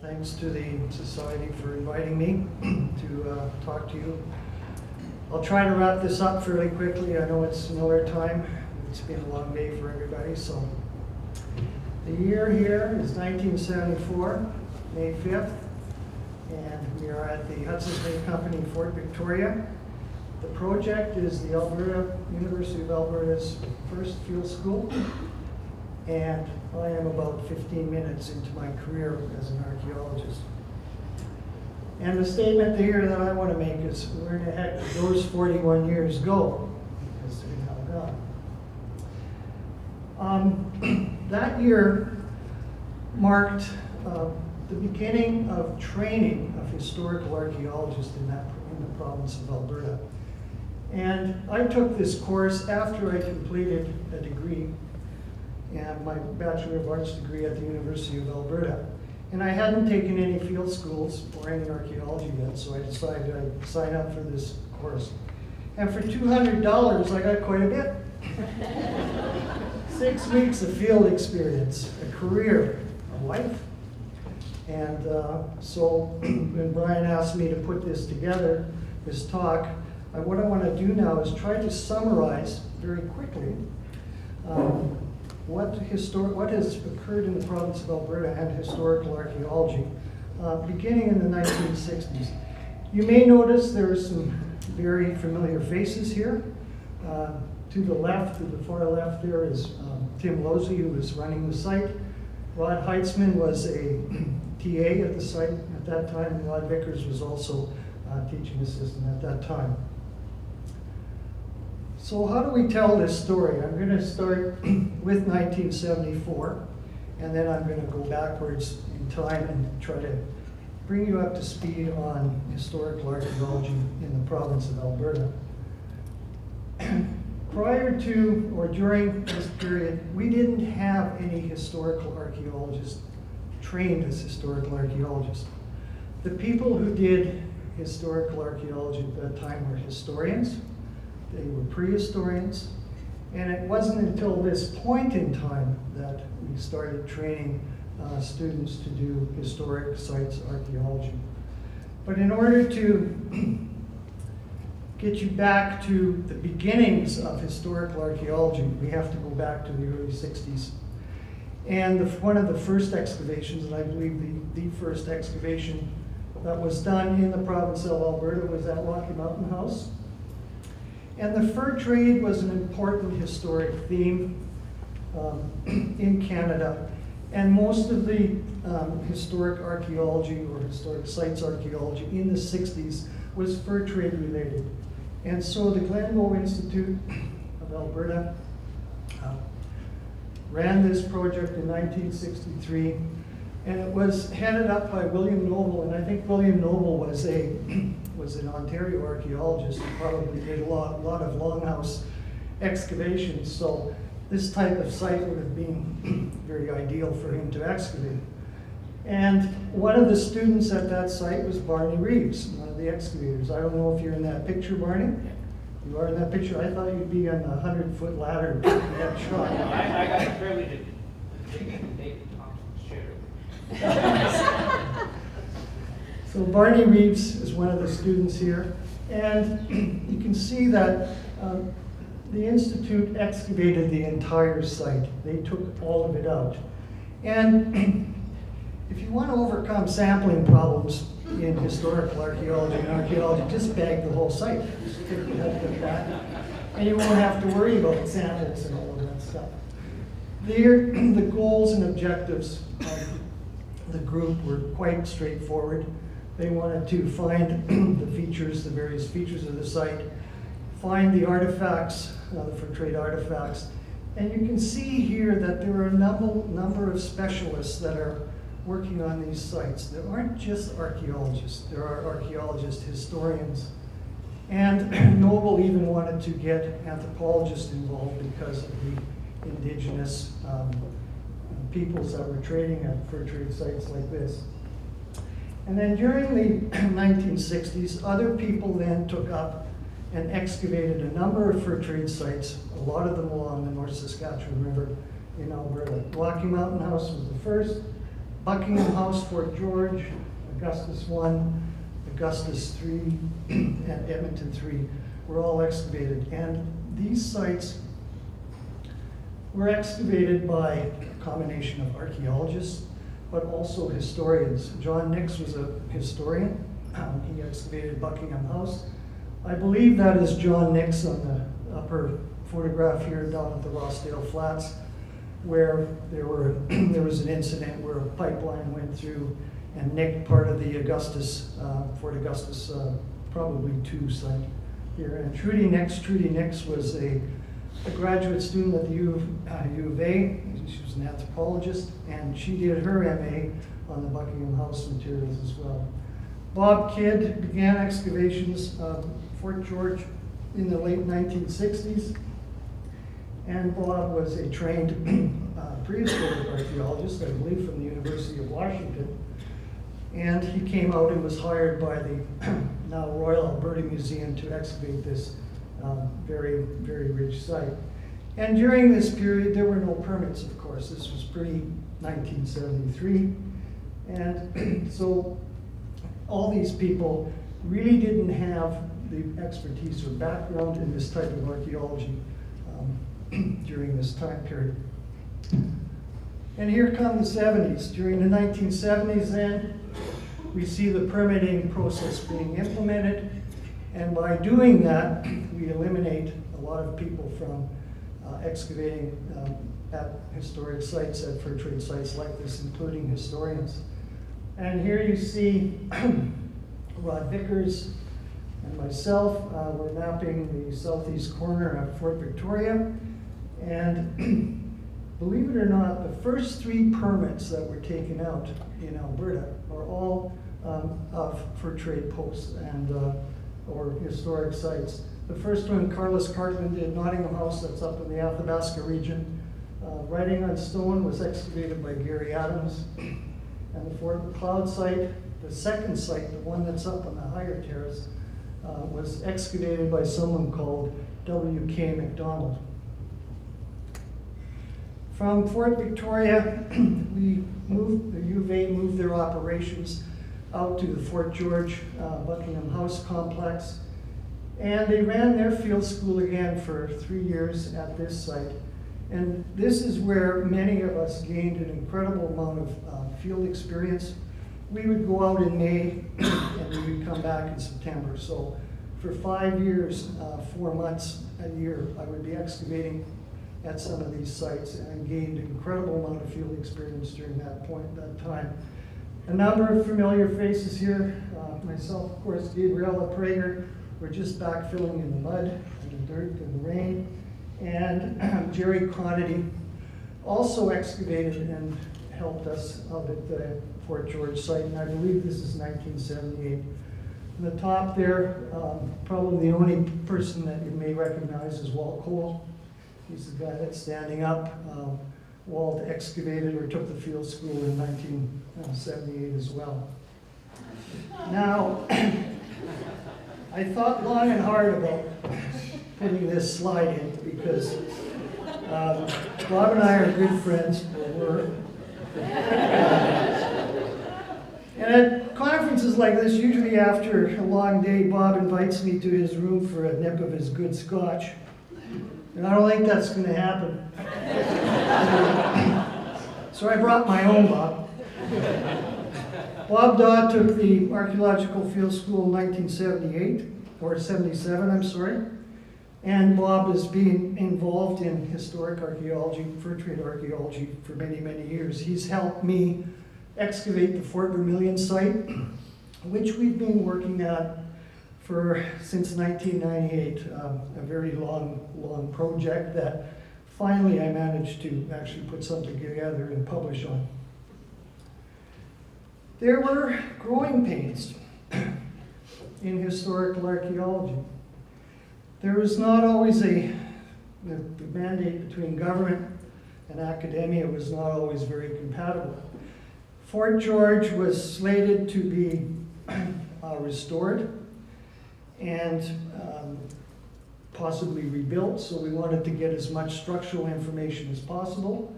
Thanks to the Society for inviting me to talk to you. I'll try to wrap this up fairly quickly. I know it's Miller time. It's been a long day for everybody. So the year here is 1974, May 5th, and we are at the Hudson's Bay Company, Fort Victoria. The project is the University of Alberta's first field school, and I am about 15 minutes into my career as an archaeologist. And the statement here that I want to make is, where the heck did those 41 years go? Because they're now gone. That year marked the beginning of training of historical archaeologists in the province of Alberta. And I took this course after I completed a degree, and my Bachelor of Arts degree at the University of Alberta. And I hadn't taken any field schools or any archaeology yet, so I decided I'd sign up for this course. And for $200, I got quite a bit. 6 weeks of field experience, a career, a life. And so when Brian asked me to put this together, this talk, what I want to do now is try to summarize very quickly what has occurred in the province of Alberta and historical archaeology beginning in the 1960s. You may notice there are some very familiar faces here. To the left, to the far left there is Tim Losey, who was running the site. Rod Heitzman was a TA at the site at that time, and Rod Vickers was also teaching assistant at that time. So how do we tell this story? I'm going to start with 1974, and then I'm going to go backwards in time and try to bring you up to speed on historical archaeology in the province of Alberta. Prior to or during this period, we didn't have any historical archaeologists trained as historical archaeologists. The people who did historical archaeology at that time were historians. They were prehistorians, and it wasn't until this point in time that we started training students to do historic sites archaeology. But in order to get you back to the beginnings of historical archaeology, we have to go back to the early 60s. And one of the first excavations, and I believe the first excavation that was done in the province of Alberta, was at Rocky Mountain House. And the fur trade was an important historic theme in Canada. And most of the historic archaeology or historic sites archaeology in the 60s was fur trade related. And so the Glenbow Institute of Alberta ran this project in 1963, and it was headed up by William Noble, and I think William Noble was an Ontario archaeologist who probably did a lot of longhouse excavations, so this type of site would have been very ideal for him to excavate. And one of the students at that site was Barney Reeves, one of the excavators. I don't know if you're in that picture, Barney? You are in that picture? I thought you'd be on the 100-foot ladder to that shot. I got the privilege of taking David Thompson's chair. So Barney Reeves is one of the students here, and you can see that the Institute excavated the entire site. They took all of it out. And if you want to overcome sampling problems in historical archaeology and archaeology, just bag the whole site. Just take it out like that, and you won't have to worry about samples and all of that stuff. The goals and objectives of the group were quite straightforward. They wanted to find the features, the various features of the site, find the artifacts, the fur trade artifacts, and you can see here that there are a number of specialists that are working on these sites. There aren't just archaeologists, there are archaeologist historians. And Noble even wanted to get anthropologists involved because of the indigenous peoples that were trading at fur trade sites like this. And then during the 1960s, other people then took up and excavated a number of fur trade sites, a lot of them along the North Saskatchewan River in Alberta. Rocky Mountain House was the first, Buckingham House, Fort George, Augustus I, Augustus III, and Edmonton III were all excavated. And these sites were excavated by a combination of archaeologists, but also historians. John Nix was a historian. He excavated Buckingham House. I believe that is John Nix on the upper photograph here down at the Rossdale Flats, where there was an incident where a pipeline went through and nicked part of the Fort Augustus, probably II site here. And Trudy Nix was a graduate student at the U of A. She was an anthropologist, and she did her MA on the Buckingham House materials as well. Bob Kidd began excavations of Fort George in the late 1960s, and Bob was a trained prehistoric archaeologist, I believe from the University of Washington, and he came out and was hired by the now Royal Alberta Museum to excavate this very, very rich site. And during this period, there were no permits, of course. This was pre-1973. And so all these people really didn't have the expertise or background in this type of archaeology during this time period. And here come the 70s. During the 1970s then, we see the permitting process being implemented. And by doing that, we eliminate a lot of people from excavating at historic sites, at fur trade sites like this, including historians. And here you see Rod Vickers and myself. We're mapping the southeast corner of Fort Victoria. And believe it or not, the first 3 permits that were taken out in Alberta are all of fur trade posts and or historic sites. The first one, Carlos Cartman did Nottingham House, that's up in the Athabasca region. Writing on Stone was excavated by Gary Adams. And the Fort McLeod site, the second site, the one that's up on the higher terrace, was excavated by someone called W.K. McDonald. From Fort Victoria, the U of A moved their operations out to the Fort George Buckingham House complex. And they ran their field school again for 3 years at this site. And this is where many of us gained an incredible amount of field experience. We would go out in May and we would come back in September. So for 5 years, 4 months a year, I would be excavating at some of these sites and gained an incredible amount of field experience during that time. A number of familiar faces here. Myself, of course, Gabriella Prager. We're just backfilling in the mud and the dirt and the rain. And Jerry Conity also excavated and helped us out at the Fort George site, and I believe this is 1978. On the top there, probably the only person that you may recognize is Walt Cole. He's the guy that's standing up. Walt excavated or took the field school in 1978 as well. Now, I thought long and hard about putting this slide in because Bob and I are good friends, and at conferences like this, usually after a long day, Bob invites me to his room for a nip of his good scotch. And I don't think that's going to happen. So I brought my own, Bob. Bob Daw took the archaeological field school in 1978, or 77, I'm sorry. And Bob has been involved in historic archaeology, fur trade archaeology for many, many years. He's helped me excavate the Fort Vermilion site, which we've been working at since 1998, a very long project that finally I managed to actually put something together and publish on. There were growing pains in historical archaeology. There was not always the mandate between government and academia was not always very compatible. Fort George was slated to be restored and possibly rebuilt, so we wanted to get as much structural information as possible.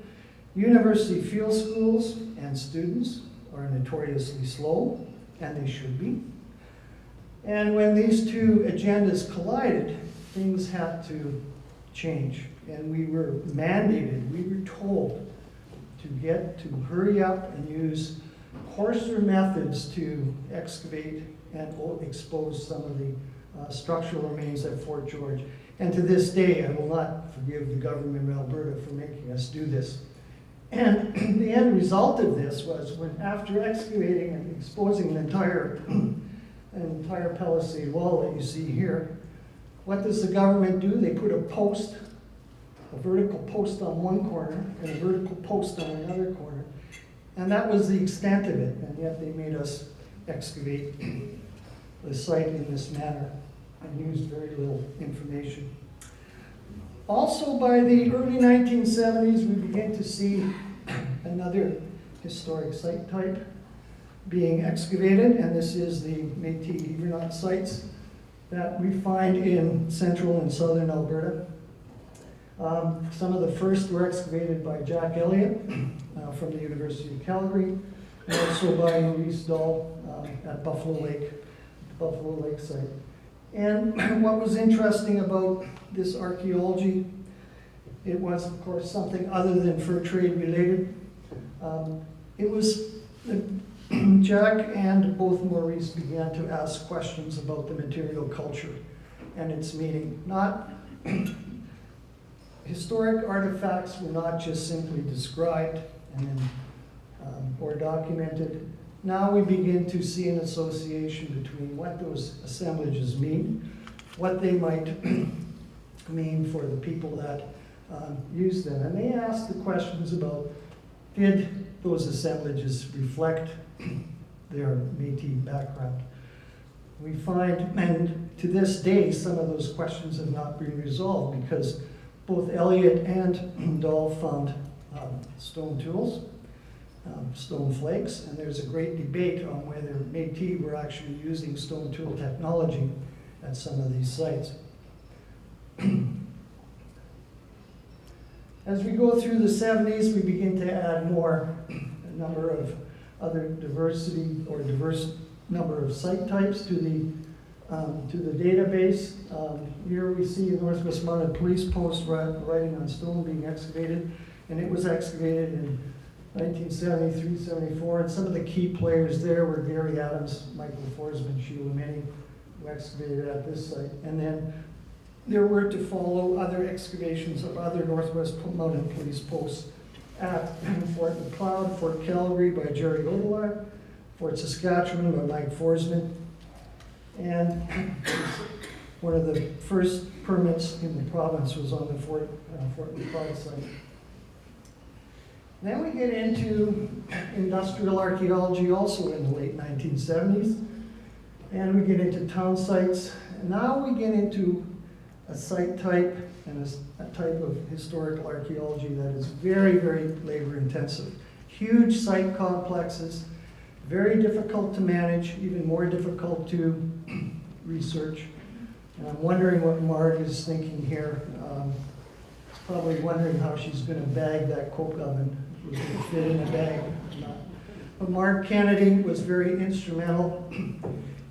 University field schools and students are notoriously slow, and they should be. And when these two agendas collided, things had to change. And we were mandated, we were told to hurry up and use coarser methods to excavate and expose some of the structural remains at Fort George. And to this day, I will not forgive the government of Alberta for making us do this. And the end result of this was when, after excavating and exposing an entire palisade wall that you see here, what does the government do? They put a post, a vertical post on one corner and a vertical post on another corner. And that was the extent of it, and yet they made us excavate the site in this manner and used very little information. Also, by the early 1970s, we began to see another historic site type being excavated, and this is the Métis Huguenot sites that we find in central and southern Alberta. Some of the first were excavated by Jack Elliott from the University of Calgary, and also by Maurice Dahl at Buffalo Lake site. And what was interesting about this archaeology, it was, of course, something other than fur trade related. It was Jack and both Maurice began to ask questions about the material culture and its meaning. Historic artifacts were not just simply described and then, or documented. Now we begin to see an association between what those assemblages mean, what they might mean for the people that use them. And they ask the questions about, did those assemblages reflect their Métis background? We find, and to this day, some of those questions have not been resolved because both Elliott and Dahl found stone tools, stone flakes, and there's a great debate on whether Métis were actually using stone tool technology at some of these sites. As we go through the 70s, we begin to add a number of other diversity or diverse number of site types to the database. Here we see a Northwest Mounted Police Post writing on stone being excavated, and it was excavated in 1973, 74, and some of the key players there were Gary Adams, Michael Forsman, Sheila Minnie, who excavated at this site. And then there were to follow other excavations of other Northwest Mounted Police Posts at Fort McLeod, Fort Calgary by Jerry Odelar, Fort Saskatchewan by Mike Forsman, and one of the first permits in the province was on the Fort McLeod site. Then we get into industrial archaeology also in the late 1970s, and we get into town sites, and now we get into a site type and a type of historical archaeology that is very, very labor intensive. Huge site complexes, very difficult to manage, even more difficult to research. And I'm wondering what Marg is thinking here. She's probably wondering how she's going to bag that coke oven. If it was going to fit in a bag or not. But Mark Kennedy was very instrumental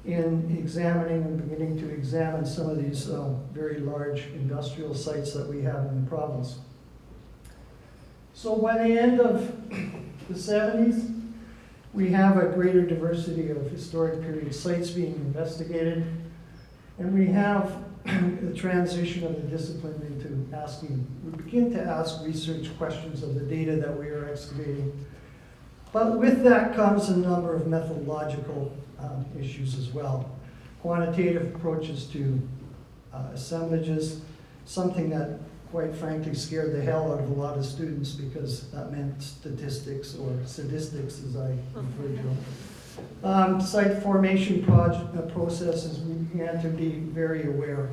in examining and beginning to examine some of these very large industrial sites that we have in the province. So by the end of the 70s, we have a greater diversity of historic period sites being investigated, and we have the transition of the discipline into asking, we begin to ask research questions of the data that we are excavating. But with that comes a number of methodological issues as well. Quantitative approaches to assemblages, something that quite frankly scared the hell out of a lot of students because that meant statistics or sadistics as I refer to them. Site formation processes, we began to be very aware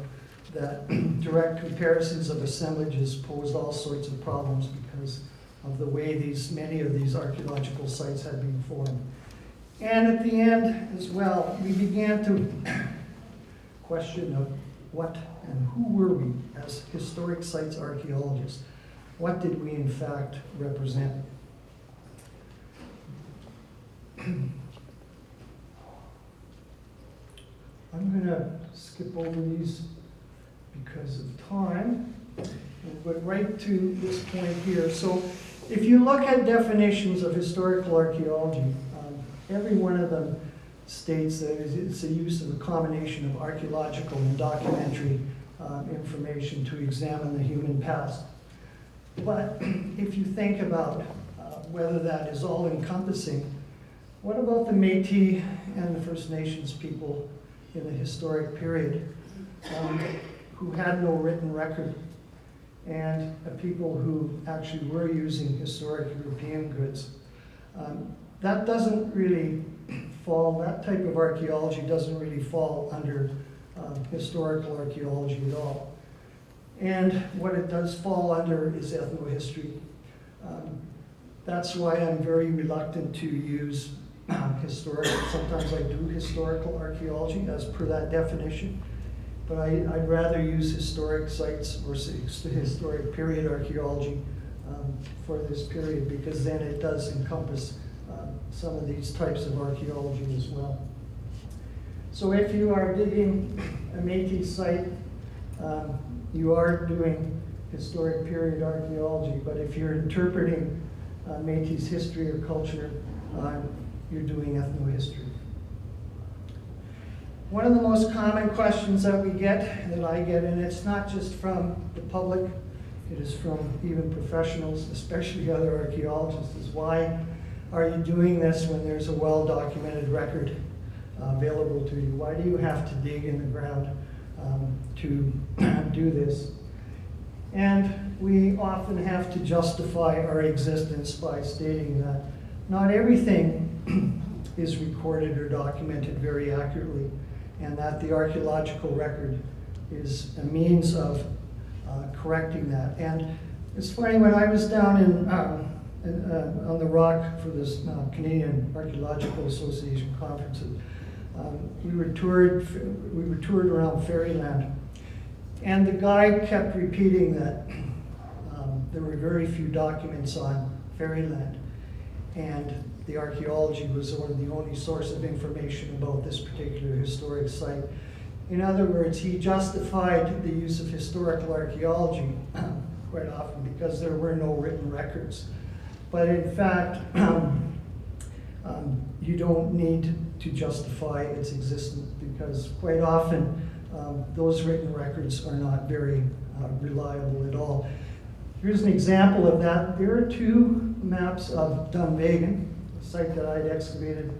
that direct comparisons of assemblages posed all sorts of problems because of the way many of these archaeological sites had been formed. And at the end as well, we began to question of what and who were we as historic sites archaeologists. what did we in fact represent? I'm going to skip over these because of time and go right to this point here. So if you look at definitions of historical archaeology, every one of them states that it's a use of a combination of archaeological and documentary information to examine the human past. But if you think about whether that is all encompassing, what about the Métis and the First Nations people in the historic period who had no written record, and people who actually were using historic European goods? That doesn't really fall, that type of archaeology doesn't really fall under historical archaeology at all. And what it does fall under is ethnohistory. That's why I'm very reluctant to use historical, sometimes I do historical archaeology as per that definition, but I'd rather use historic sites or historic period archaeology for this period, because then it does encompass some of these types of archaeology as well. So if you are digging a Métis site, you are doing historic period archaeology, but if you're interpreting Métis history or culture, you're doing ethnohistory. One of the most common questions that we get, that I get, and it's not just from the public, it is from even professionals, especially other archaeologists, is why are you doing this when there's a well-documented record available to you? Why do you have to dig in the ground to do this? And we often have to justify our existence by stating that not everything is recorded or documented very accurately, and that the archaeological record is a means of correcting that. And it's funny, when I was down on the Rock for this Canadian Archaeological Association conference, we were toured around Fairyland, and the guide kept repeating that there were very few documents on Fairyland, and the archaeology was the only source of information about this particular historic site. In other words, he justified the use of historical archaeology quite often because there were no written records. But in fact, you don't need to justify its existence, because quite often those written records are not very reliable at all. Here's an example of that. There are two maps of Dunvegan, a site that I'd excavated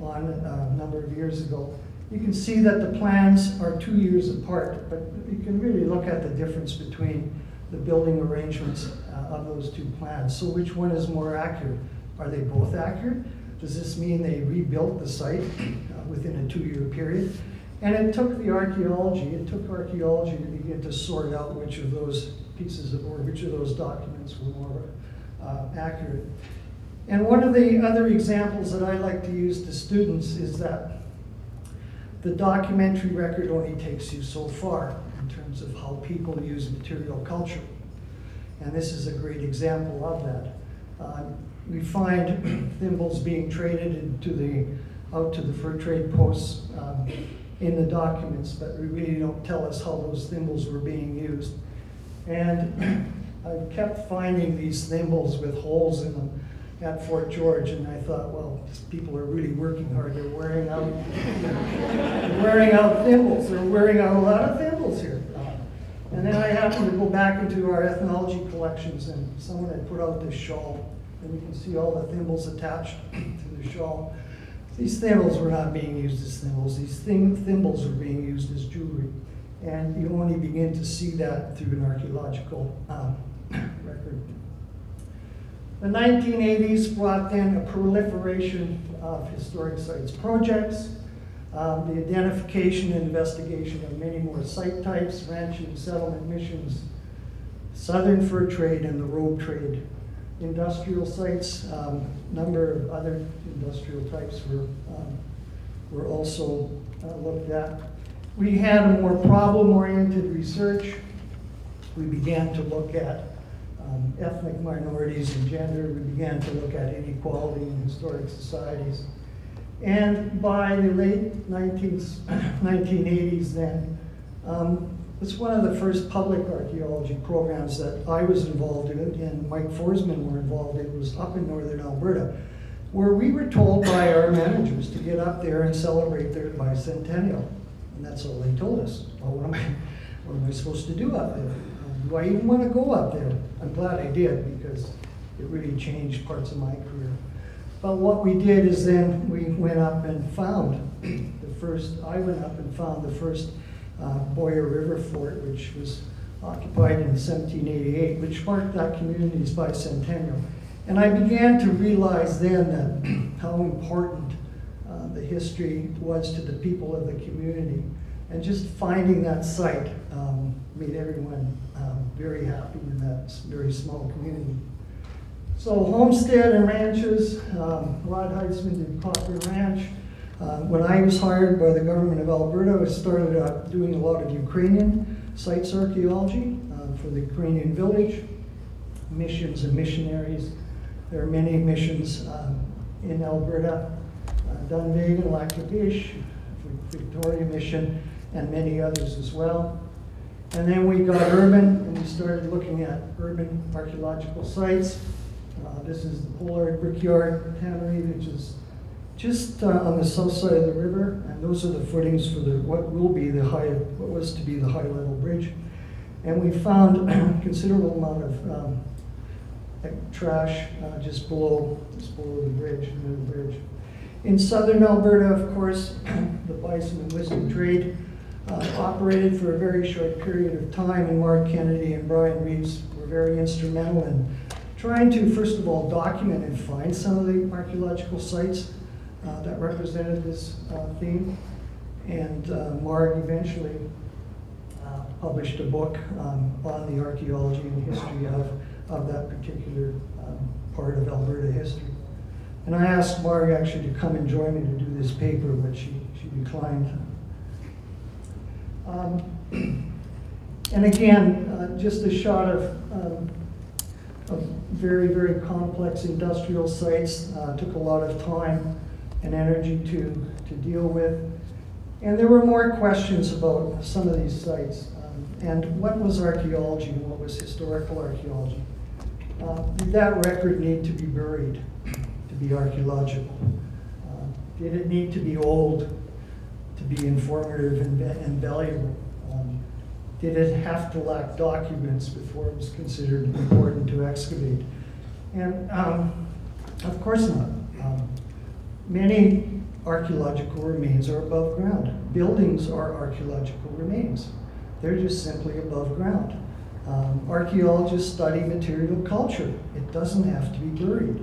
on a number of years ago. You can see that the plans are 2 years apart, but you can really look at the difference between the building arrangements of those two plans. So which one is more accurate? Are they both accurate? Does this mean they rebuilt the site within a 2-year period? And it took archaeology to begin to sort out which of those pieces or which of those documents were more accurate. And one of the other examples that I like to use to students is that the documentary record only takes you so far in terms of how people use material culture. And this is a great example of that. We find thimbles being traded out to the fur trade posts in the documents, but we really don't tell us how those thimbles were being used. And I kept finding these thimbles with holes in them at Fort George, and I thought, well, these people are really working hard. They're wearing out thimbles. They're wearing out a lot of thimbles here. And then I happened to go back into our ethnology collections, and someone had put out this shawl, and you can see all the thimbles attached to the shawl. These thimbles were not being used as thimbles. These thimbles were being used as jewelry. And you only begin to see that through an archaeological record. The 1980s brought then a proliferation of historic sites projects, the identification and investigation of many more site types, ranching, settlement missions, southern fur trade, and the robe trade. Industrial sites, number of other industrial types were also looked at. We had a more problem-oriented research. We began to look at ethnic minorities and gender. We began to look at inequality in historic societies. And by the late 1980s then, it's one of the first public archaeology programs that I was involved in, and Mike Forsman were involved in. It was up in northern Alberta, where we were told by our managers to get up there and celebrate their bicentennial. And that's all they told us. Well, what am I supposed to do up there? Do I even want to go up there? I'm glad I did, because it really changed parts of my career. But what we did is then we went up and found I went up and found the first Boyer River Fort, which was occupied in 1788, which marked that community's bicentennial. And I began to realize then that how important the history was to the people of the community. And just finding that site made everyone very happy in that very small community. So homestead and ranches, Rod Heitzman did Copper Ranch. When I was hired by the government of Alberta, I started doing a lot of Ukrainian sites archaeology for the Ukrainian village, missions and missionaries. There are many missions in Alberta, Dunvegan, Lac-La-Biche, Victoria Mission, and many others as well. And then we got urban, and we started looking at urban archaeological sites. This is the Pollard Brickyard Tannery, which is just on the south side of the river, and those are the footings for what was to be the high-level bridge. And we found a considerable amount of trash just below the bridge, the middle bridge. In southern Alberta, of course, the bison and whiskey trade operated for a very short period of time, and Mark Kennedy and Brian Reeves were very instrumental in trying to, first of all, document and find some of the archaeological sites that represented this theme. And Mark eventually published a book on the archaeology and history of that particular part of Alberta history. And I asked Mark actually to come and join me to do this paper, but she declined. And again, just a shot of very, very complex industrial sites. Took a lot of time and energy to deal with. And there were more questions about some of these sites. And what was archaeology and what was historical archaeology? Did that record need to be buried to be archaeological? Did it need to be old to be informative and valuable? Did it have to lack documents before it was considered important to excavate? And of course not. Many archaeological remains are above ground. Buildings are archaeological remains. They're just simply above ground. Archaeologists study material culture. It doesn't have to be buried.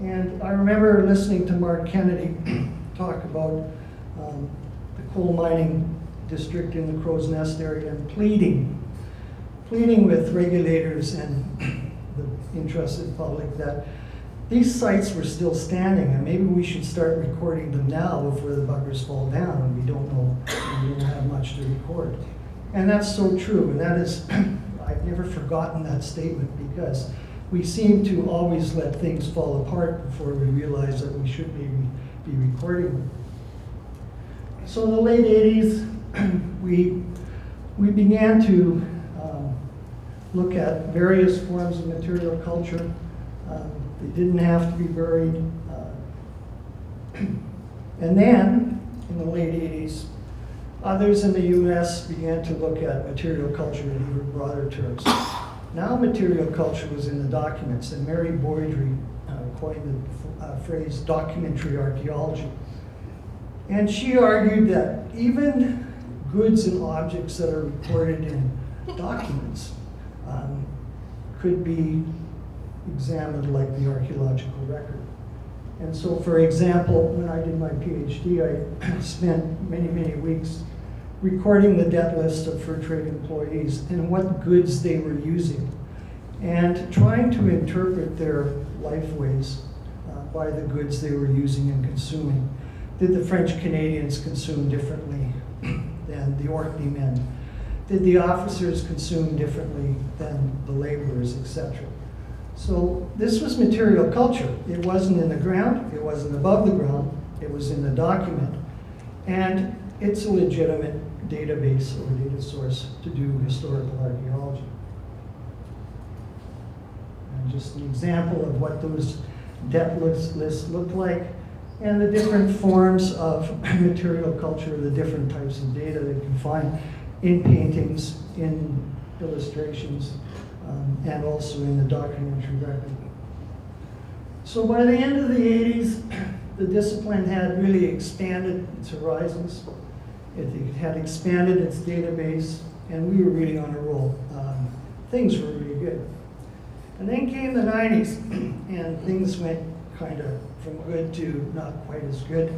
And I remember listening to Mark Kennedy talk about the coal mining district in the Crow's Nest area and pleading with regulators and the interested public that these sites were still standing, and maybe we should start recording them now before the buggers fall down, and we don't have much to record. And that's so true, and that is, I've never forgotten that statement, because we seem to always let things fall apart before we realize that we should maybe be recording them. So in the late 80s, we began to look at various forms of material culture. It didn't have to be buried. And then, in the late 80s, others in the US began to look at material culture in even broader terms. Now material culture was in the documents, and Mary Boydry coined the phrase documentary archaeology. And she argued that even goods and objects that are recorded in documents could be examined like the archaeological record. And so, for example, when I did my PhD, I spent many, many weeks recording the debt list of fur trade employees and what goods they were using, and trying to interpret their lifeways by the goods they were using and consuming. Did the French Canadians consume differently than the Orkney men? did the officers consume differently than the laborers, etc.? So this was material culture. It wasn't in the ground, it wasn't above the ground, it was in the document. And it's a legitimate database or data source to do historical archaeology. And just an example of what those depth lists look like, and the different forms of material culture, the different types of data that you can find in paintings, in illustrations, and also in the documentary record. So by the end of the 80s, the discipline had really expanded its horizons. It had expanded its database, and we were really on a roll. Things were really good. And then came the 90s, and things went kind of from good to not quite as good.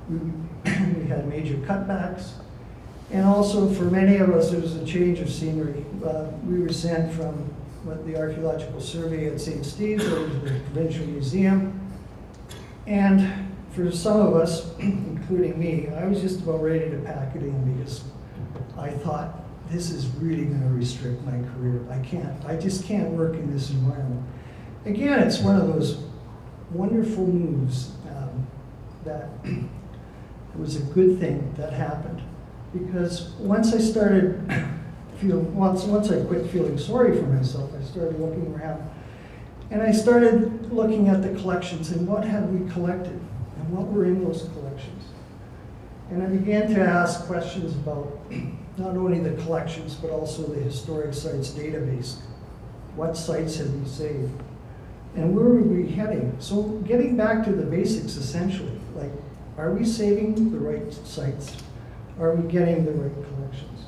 We had major cutbacks, and also for many of us, it was a change of scenery. We were sent from what the Archaeological Survey at St. Steve's over to the Provincial Museum, and for some of us, including me, I was just about ready to pack it in because I thought, this is really going to restrict my career. I just can't work in this environment. Again, it's one of those wonderful moves that it was a good thing that happened. Because once I started once I quit feeling sorry for myself, I started looking around. And I started looking at the collections and what had we collected and what were in those collections. And I began to ask questions about not only the collections, but also the historic sites database. What sites had we saved? And where were we heading? So getting back to the basics, essentially, like, are we saving the right sites? Are we getting the right collections?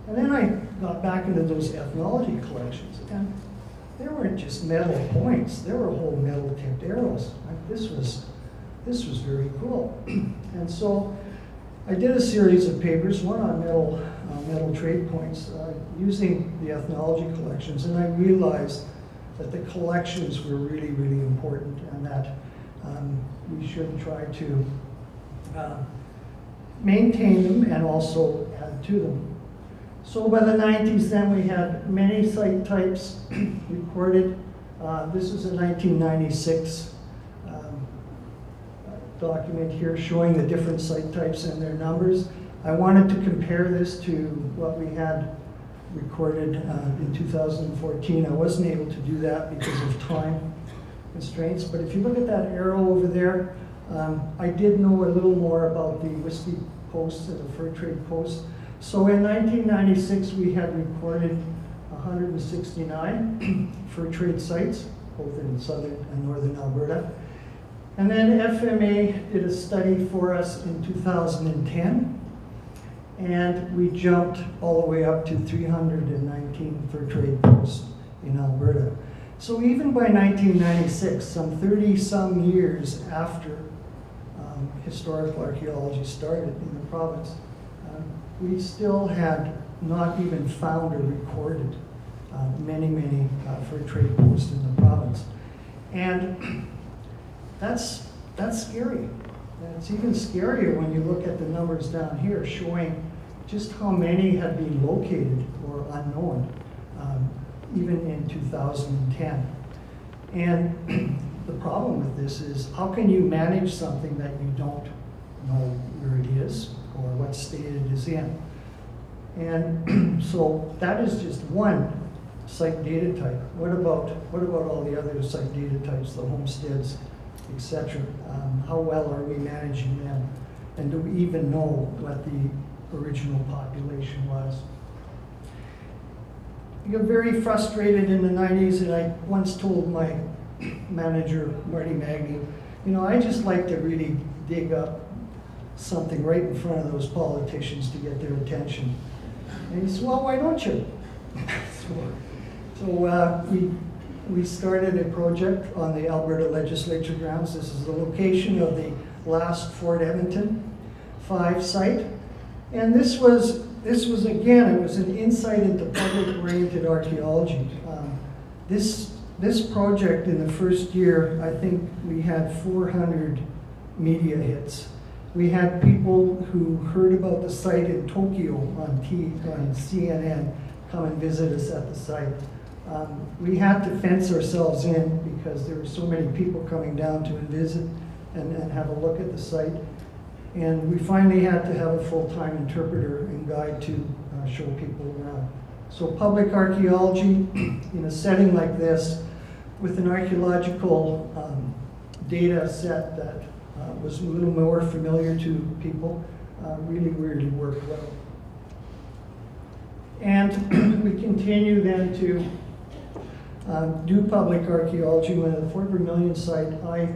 And then I got back into those ethnology collections, and there weren't just metal points, there were whole metal tipped arrows. Like, this was very cool. And so I did a series of papers, one on metal trade points, using the ethnology collections, and I realized that the collections were really, really important, and that we should try to maintain them and also add to them. So by the 90s then we had many site types recorded. This is a 1996 document here showing the different site types and their numbers. I wanted to compare this to what we had recorded in 2014. I wasn't able to do that because of time constraints, but if you look at that arrow over there, I did know a little more about the whiskey posts and the fur trade posts. So in 1996, we had recorded 169 fur trade sites, both in southern and northern Alberta. And then FMA did a study for us in 2010, and we jumped all the way up to 319 fur trade posts in Alberta. So even by 1996, some 30-some years after historical archaeology started in the province, we still had not even found or recorded many fur trade posts in the province. And that's scary. And it's even scarier when you look at the numbers down here showing just how many had been located or unknown, even in 2010. And the problem with this is, how can you manage something that you don't know where it is or what state it is in? And so that is just one site data type. What about all the other site data types, the homesteads, etc.? How well are we managing them? And do we even know what the original population was? I got very frustrated in the 90s, and I once told my manager, Marty Magny, I just like to really dig up something right in front of those politicians to get their attention. And he said, well, why don't you? So we started a project on the Alberta Legislature grounds. This is the location of the last Fort Edmonton 5 site. And this was again, it was an insight into public-oriented archaeology. This project in the first year, I think we had 400 media hits. We had people who heard about the site in Tokyo on CNN come and visit us at the site. We had to fence ourselves in because there were so many people coming down to visit and have a look at the site. And we finally had to have a full-time interpreter and guide to show people around. So public archaeology in a setting like this with an archaeological data set that was a little more familiar to people really worked well. And we continue then to do public archaeology. When at the Fort Vermilion site, I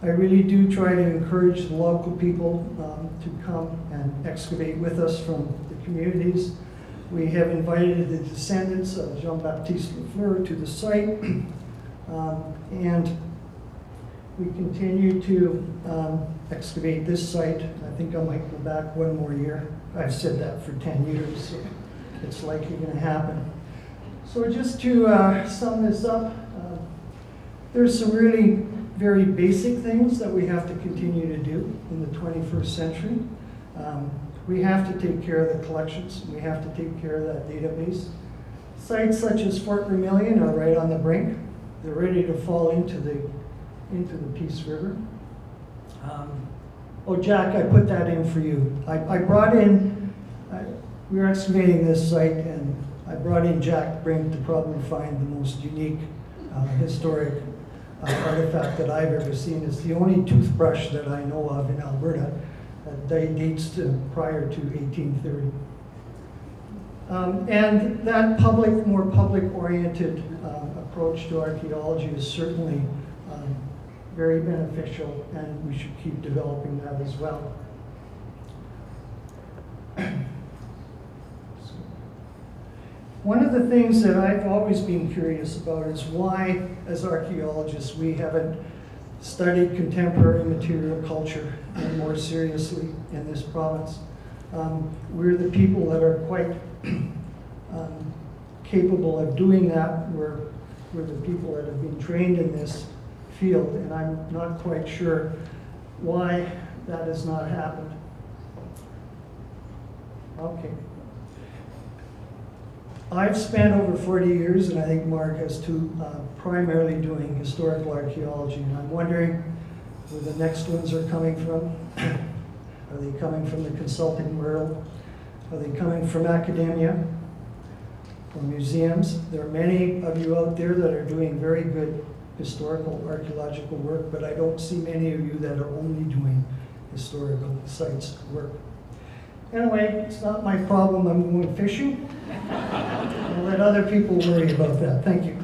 really do try to encourage the local people to come and excavate with us from the communities. We have invited the descendants of Jean-Baptiste Lafleur to the site, and we continue to excavate this site. I think I might go back one more year. I've said that for 10 years, so it's likely going to happen. So just to sum this up, there's some really very basic things that we have to continue to do in the 21st century. We have to take care of the collections. We have to take care of that database. Sites such as Fort Vermilion are right on the brink. They're ready to fall into the Peace River. Oh, Jack, I put that in for you. I brought in, we were excavating this site, and I brought in Jack Brink to probably find the most unique historic artifact that I've ever seen. It's the only toothbrush that I know of in Alberta that dates to prior to 1830. And that more public-oriented approach to archaeology is certainly very beneficial, and we should keep developing that as well. One of the things that I've always been curious about is why, as archaeologists, we haven't studied contemporary material culture more seriously in this province. We're the people that are quite capable of doing that. We're the people that have been trained in this field, and I'm not quite sure why that has not happened. Okay. I've spent over 40 years, and I think Mark has too, primarily doing historical archaeology, and I'm wondering where the next ones are coming from. Are they coming from the consulting world? Are they coming from academia? From museums? There are many of you out there that are doing very good historical archaeological work, but I don't see many of you that are only doing historical sites work. Anyway, it's not my problem. I'm going fishing. I'll let other people worry about that. Thank you.